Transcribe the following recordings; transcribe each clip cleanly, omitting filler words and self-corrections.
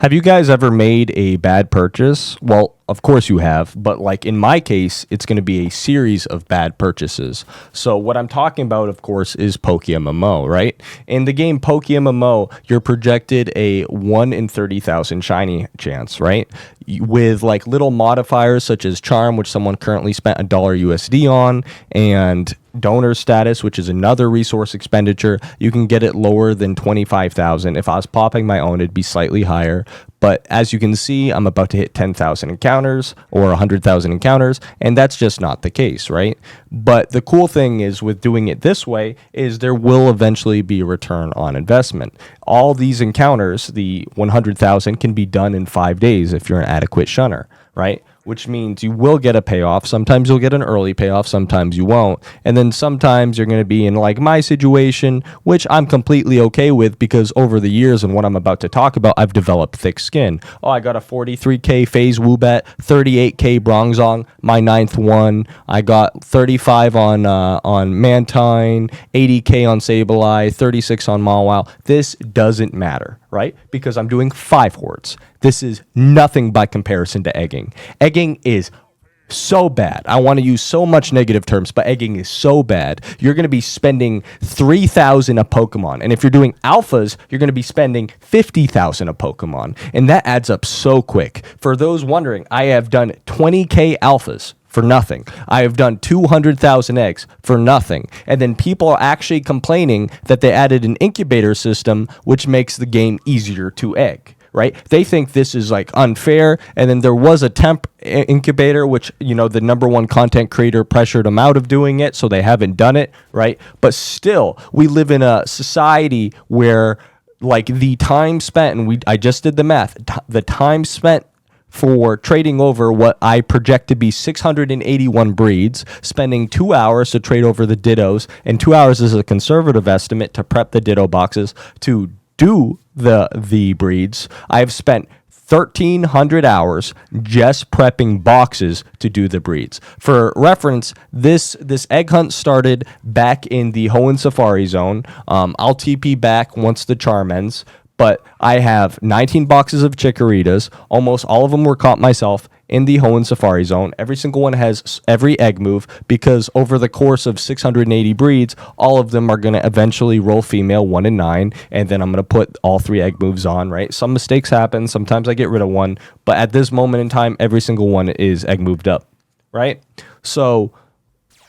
Have you guys ever made a bad purchase? Well, of course you have, but like in my case, it's going to be a series of bad purchases. So what I'm talking about, of course, is Pokemmo, right? In the game Pokemmo, you're projected a 1 in 30,000 shiny chance, right? With like little modifiers such as Charm, which someone currently spent $1 USD on, and donor status, which is another resource expenditure, you can get it lower than 25,000. If I was popping my own, it'd be slightly higher. But as you can see, I'm about to hit 10,000 encounters or 100,000 encounters, and that's just not the case, right? But the cool thing is with doing it this way is there will eventually be a return on investment. All these encounters, the 100,000, can be done in 5 days if you're an adequate shunner, right? Which means you will get a payoff. Sometimes you'll get an early payoff, sometimes you won't. And then sometimes you're going to be in like my situation, which I'm completely okay with because over the years and what I'm about to talk about, I've developed thick skin. Oh, I got a 43k phase Woobat, 38k Bronzong, my 9th one. I got 35 on Mantine, 80k on Sableye, 36 on Mawile. This doesn't matter, right? Because I'm doing 5 hordes. This is nothing by comparison to egging. Egging is so bad. I want to use so much negative terms, but egging is so bad. You're going to be spending 3,000 a Pokemon. And if you're doing alphas, you're going to be spending 50,000 a Pokemon. And that adds up so quick. For those wondering, I have done 20k alphas for nothing. I have done 200,000 eggs for nothing. And then people are actually complaining that they added an incubator system, which makes the game easier to egg. Right? They think this is like unfair. And then there was a temp incubator, which, you know, the #1 content creator pressured them out of doing it. So they haven't done it. Right? But still, we live in a society where like the time spent, and I just did the math, the time spent for trading over what I project to be 681 breeds, spending 2 hours to trade over the Dittos, and 2 hours is a conservative estimate to prep the Ditto boxes to do the breeds. I've spent 1,300 hours just prepping boxes to do the breeds. For reference, this egg hunt started back in the Hoenn Safari Zone. I'll TP back once the charm ends, but I have 19 boxes of Chikoritas. Almost all of them were caught myself in the Hoenn Safari Zone. Every single one has every egg move because over the course of 680 breeds, all of them are going to eventually roll female 1 in 9, and then I'm going to put all 3 egg moves on, right? Some mistakes happen. Sometimes I get rid of one, but at this moment in time, every single one is egg moved up, right? So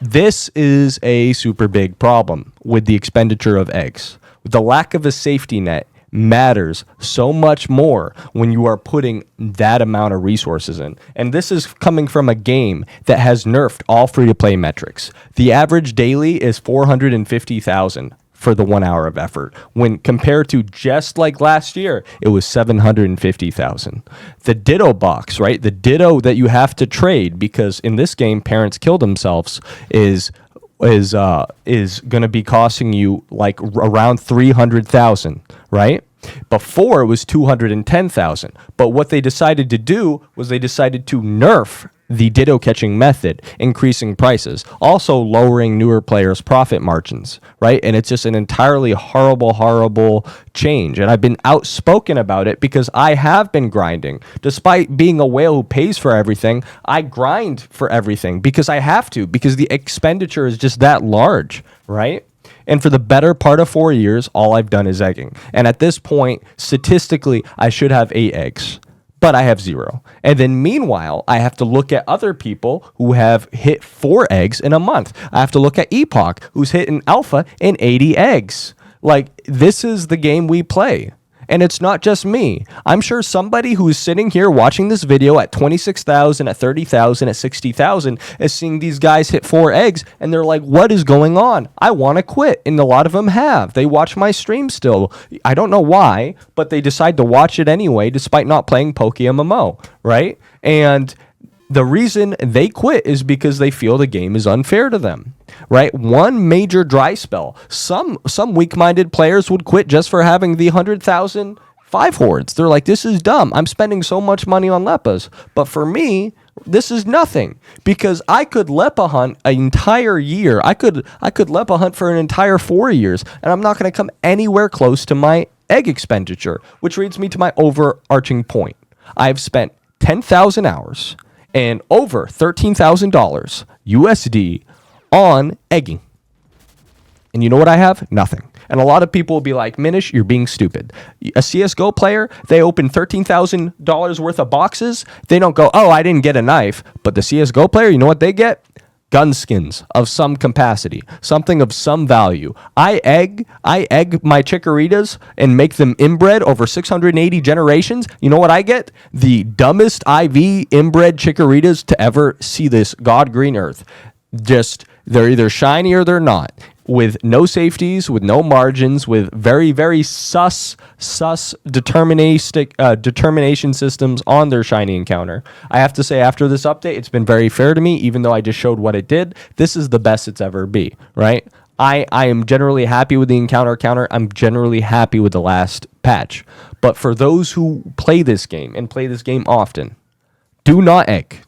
this is a super big problem with the expenditure of eggs. The lack of a safety net matters so much more when you are putting that amount of resources in. And this is coming from a game that has nerfed all free-to-play metrics. The average daily is 450,000 for the 1 hour of effort, when compared to just like last year, it was 750,000. The Ditto box, right? The Ditto that you have to trade because in this game, parents kill themselves is going to be costing you like around 300,000, right? Before it was 210,000. But what they decided to do was they decided to nerf the Ditto catching method, increasing prices, also lowering newer players' profit margins, right? And it's just an entirely horrible change. And I've been outspoken about it because I have been grinding. Despite being a whale who pays for everything, I grind for everything because I have to, because the expenditure is just that large, right? And for the better part of 4 years, all I've done is egging. And at this point, statistically, I should have 8 eggs. But I have 0. And then meanwhile, I have to look at other people who have hit 4 eggs in a month. I have to look at Epoch, who's hit an alpha in 80 eggs. Like, this is the game we play. And it's not just me. I'm sure somebody who's sitting here watching this video at 26,000, at 30,000, at 60,000 is seeing these guys hit 4 eggs and they're like, what is going on? I want to quit. And a lot of them have. They watch my stream still. I don't know why, but they decide to watch it anyway despite not playing Pokemmo, right? And the reason they quit is because they feel the game is unfair to them, right? One major dry spell. Some weak-minded players would quit just for having the 100,000 5 hordes. They're like, this is dumb. I'm spending so much money on Leppas. But for me, this is nothing because I could Leppa hunt an entire year. I could Leppa hunt for an entire 4 years, and I'm not going to come anywhere close to my egg expenditure, which leads me to my overarching point. I've spent 10,000 hours and over $13,000 USD on egging. And you know what I have? Nothing. And a lot of people will be like, Minish, you're being stupid. A CSGO player, they open $13,000 worth of boxes. They don't go, oh, I didn't get a knife. But the CSGO player, you know what they get? Gun skins of some capacity, something of some value. I egg my Chikoritas and make them inbred over 680 generations. You know what I get? The dumbest IV inbred Chikoritas to ever see this god green earth. Just, they're either shiny or they're not. With no safeties, with no margins, with very, very sus determination systems on their shiny encounter. I have to say, after this update, it's been very fair to me, even though I just showed what it did. This is the best it's ever be, right? I am generally happy with the encounter counter. I'm generally happy with the last patch. But for those who play this game and play this game often, do not egg.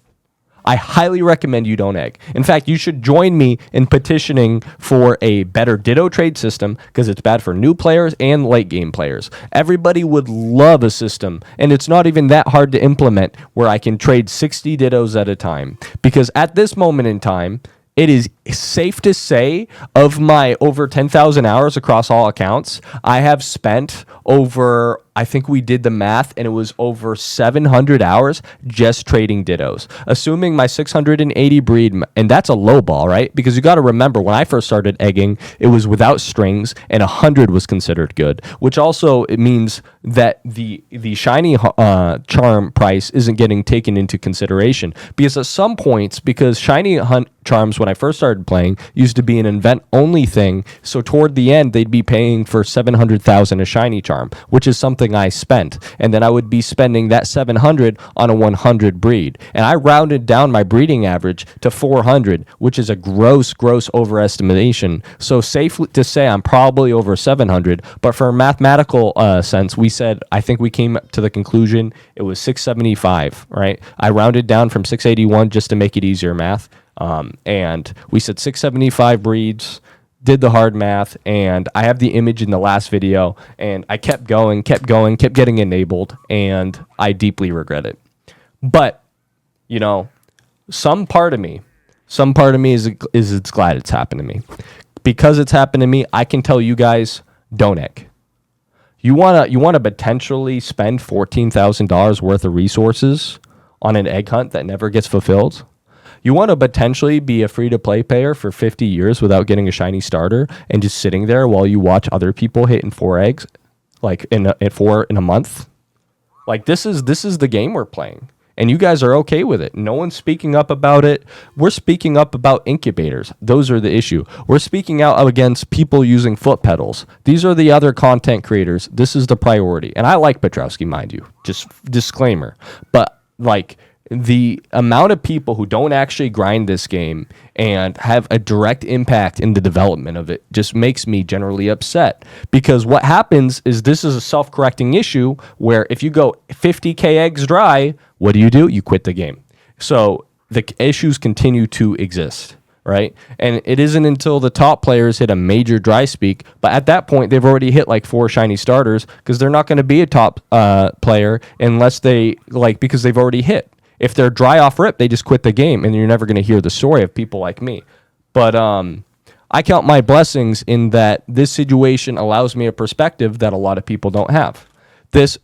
I highly recommend you don't egg. In fact, you should join me in petitioning for a better Ditto trade system because it's bad for new players and late game players. Everybody would love a system, and it's not even that hard to implement, where I can trade 60 Dittos at a time. Because at this moment in time, it is safe to say, of my over 10,000 hours across all accounts, I have spent over, I think we did the math, and it was over 700 hours just trading Dittos. Assuming my 680 breed, and that's a low ball, right? Because you got to remember, when I first started egging, it was without strings, and 100 was considered good, which also it means that the shiny charm price isn't getting taken into consideration. Because at some points, because shiny charms, when I first started playing, used to be an event-only thing, so toward the end, they'd be paying for 700,000 a shiny charm, which is something I spent, and then I would be spending that 700 on a 100 breed, and I rounded down my breeding average to 400, which is a gross overestimation. So safe to say I'm probably over 700, but for a mathematical sense, we said, I think we came to the conclusion it was 675, right? I rounded down from 681 just to make it easier math, and we said 675 breeds. Did the hard math, and I have the image in the last video, and I kept getting enabled, and I deeply regret it. But, you know, some part of me is it's glad it's happened to me. Because it's happened to me, I can tell you guys, don't egg. You wanna potentially spend $14,000 worth of resources on an egg hunt that never gets fulfilled? You want to potentially be a free-to-play player for 50 years without getting a shiny starter and just sitting there while you watch other people hitting 4 eggs, like in a month? Like, this is the game we're playing, and you guys are okay with it. No one's speaking up about it. We're speaking up about incubators. Those are the issue. We're speaking out against people using foot pedals. These are the other content creators. This is the priority. And I like Petrowski, mind you. Just disclaimer. But, like, the amount of people who don't actually grind this game and have a direct impact in the development of it just makes me generally upset. Because what happens is this is a self-correcting issue where if you go 50k eggs dry, what do? You quit the game. So the issues continue to exist, right? And it isn't until the top players hit a major dry speak, but at that point, they've already hit like 4 shiny starters because they're not going to be a top player unless because they've already hit. If they're dry off rip, they just quit the game, and you're never going to hear the story of people like me. But I count my blessings in that this situation allows me a perspective that a lot of people don't have. This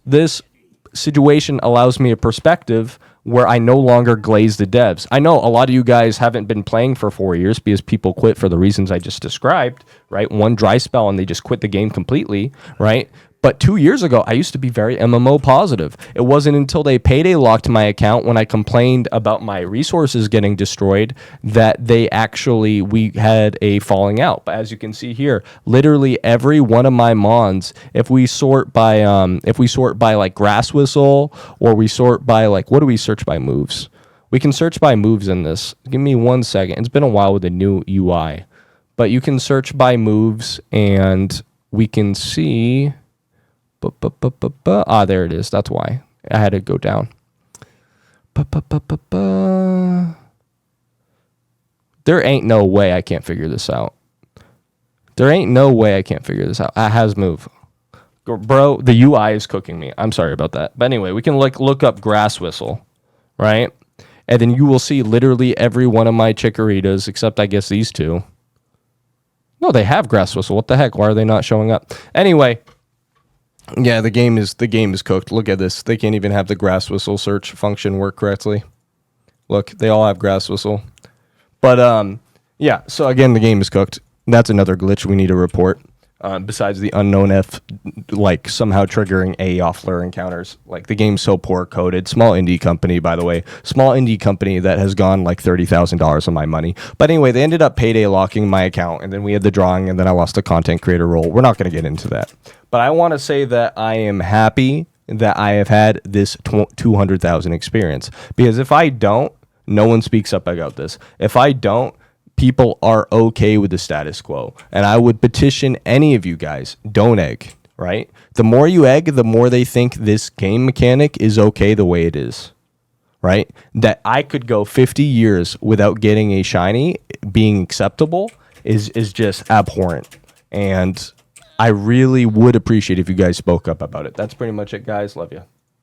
situation allows me a perspective where I no longer glaze the devs. I know a lot of you guys haven't been playing for 4 years because people quit for the reasons I just described, right? One dry spell and they just quit the game completely, right? But 2 years ago, I used to be very MMO positive. It wasn't until they payday locked my account when I complained about my resources getting destroyed that we had a falling out. But as you can see here, literally every one of my mons, if we sort by like grass whistle, or we sort by like, what do we search by moves? We can search by moves in this. Give me 1 second. It's been a while with the new UI, but you can search by moves and we can see. There it is. That's why I had to go down. There ain't no way I can't figure this out. It has move. Bro, the UI is cooking me. I'm sorry about that. But anyway, we can look up grass whistle, right? And then you will see literally every one of my Chikoritas, except I guess these two. No, they have grass whistle. What the heck? Why are they not showing up? Anyway, yeah, the game is cooked. Look at this. They can't even have the grass whistle search function work correctly. Look, they all have grass whistle. But yeah, so again, the game is cooked. That's another glitch we need to report. Besides the unknown F, like somehow triggering A off lure encounters. Like the game's so poor coded. Small indie company, by the way. Small indie company that has gone like $30,000 of my money. But anyway, they ended up payday locking my account, and then we had the drawing, and then I lost a content creator role. We're not going to get into that. But I want to say that I am happy that I have had this 200,000 experience. Because if I don't, no one speaks up about this. If I don't, people are okay with the status quo. And I would petition any of you guys, don't egg, right? The more you egg, the more they think this game mechanic is okay the way it is, right? That I could go 50 years without getting a shiny being acceptable is just abhorrent. And I really would appreciate if you guys spoke up about it. That's pretty much it, guys. Love you.